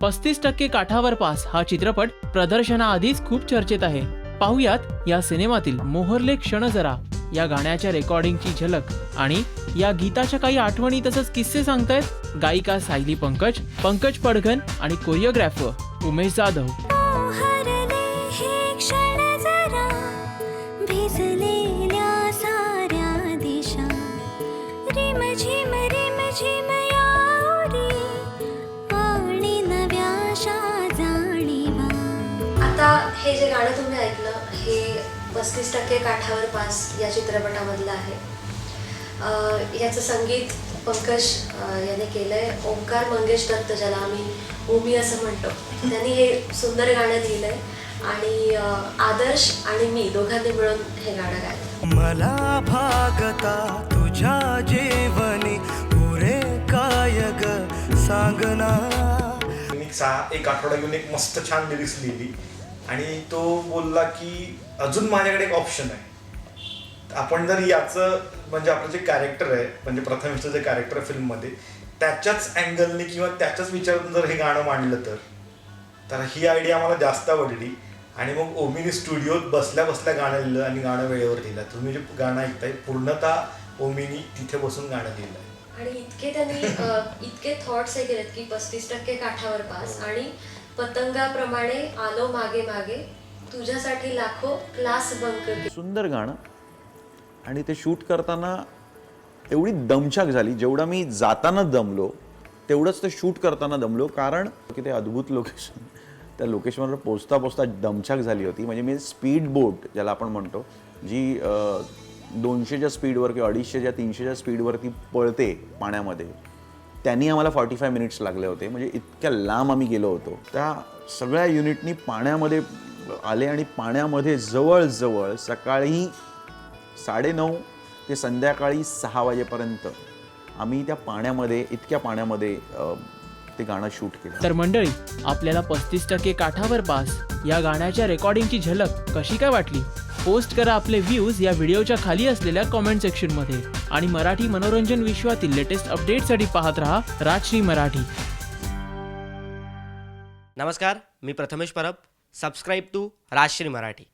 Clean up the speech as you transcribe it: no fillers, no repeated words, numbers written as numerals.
35% काठावर पास हा चित्रपट प्रदर्शनाआधीच खूप चर्चेत आहे. पाहुयात या सिनेमातील मोहरले क्षण जरा या गाण्याच्या रेकॉर्डिंगची झलक आणि या गीताच्या काही आठवणी तसंच किस्से सांगतायत गायिका सायली पंकज, पंकज पडघन आणि कोरिओग्राफर उमेश जाधव. आता हे जे गाणं तुम्ही ऐकलं हे 35% काठावर पास या चित्रपटामधलं आहे. याचं संगीत पंकज याने केलंय. ओंकार मंगेश दत्त, ज्याला आम्ही ओमी असं म्हणतो, त्यांनी हे सुंदर गाणं लिहिलंय आणि आदर्श आणि मी दोघांनी मिळून हे गाणं गायलं. मला भागता तुझ्या जेवणी पुरे काय ग सांगना. मी एक आठवडा घेऊन एक मस्त छान लिरिक्स लिहिली आणि तो बोलला की अजून माझ्याकडे एक ऑप्शन आहे. आपण जर याचं म्हणजे आपलं जे कॅरेक्टर आहे, म्हणजे प्रथमेशचं जे कॅरेक्टर आहे फिल्ममध्ये, त्याच्याच अँगलने किंवा त्याच्याच विचारातून जर हे गाणं मांडलं तर ही आयडिया आम्हाला जास्त आवडली. आणि मग ओमीने स्टुडिओत बसल्या बसल्या गाणं लिहिलं आणि गाणं वेळेवर लिहिलं. तुम्ही जे गाणं ऐकताय पूर्णतः ओमीनी तिथे बसून गाणं लिहिलं आहे. आणि इतके थॉट्स हे केलेत की 35% काठावर पास आणि पतंगाप्रमाणे आलो मागे मागे तुझ्यासाठी लाखो क्लास बंक. सुंदर गाणं आणि ते शूट करताना एवढी दमछाक झाली. जेवढा मी जाताना दमलो तेवढंच ते शूट करताना दमलो, कारण की ते अद्भुत लोकेशन. त्या लोकेशनवर पोचता पोचता दमछाक झाली होती. म्हणजे मी स्पीड बोट ज्याला आपण म्हणतो, जी 200च्या स्पीडवर किंवा 250च्या 300च्या स्पीडवरती पळते पाण्यामध्ये, त्यांनी आम्हाला 45 मिनिट्स लागले होते. म्हणजे इतक्या लांब आम्ही गेलो होतो. त्या सगळ्या युनिटनी पाण्यामध्ये आले आणि पाण्यामध्ये जवळजवळ सकाळी 9:30 ते संध्याकाळी 6 वाजेपर्यंत आम्ही त्या पाण्यामध्ये, इतक्या पाण्यामध्ये ते गाणं शूट केलं. तर मंडळी, आपल्याला 35% काठावर पास या गाण्याच्या रेकॉर्डिंगची झलक कशी काय वाटली? पोस्ट करा आपले व्ह्यूज या व्हिडिओच्या खाली असलेल्या कॉमेंट सेक्शनमध्ये. आणि मराठी मनोरंजन विश्वातील लेटेस्ट अपडेटसाठी पाहत रहा राजश्री मराठी. नमस्कार, मी प्रथमेश परब. Subscribe to Rajshri Marathi.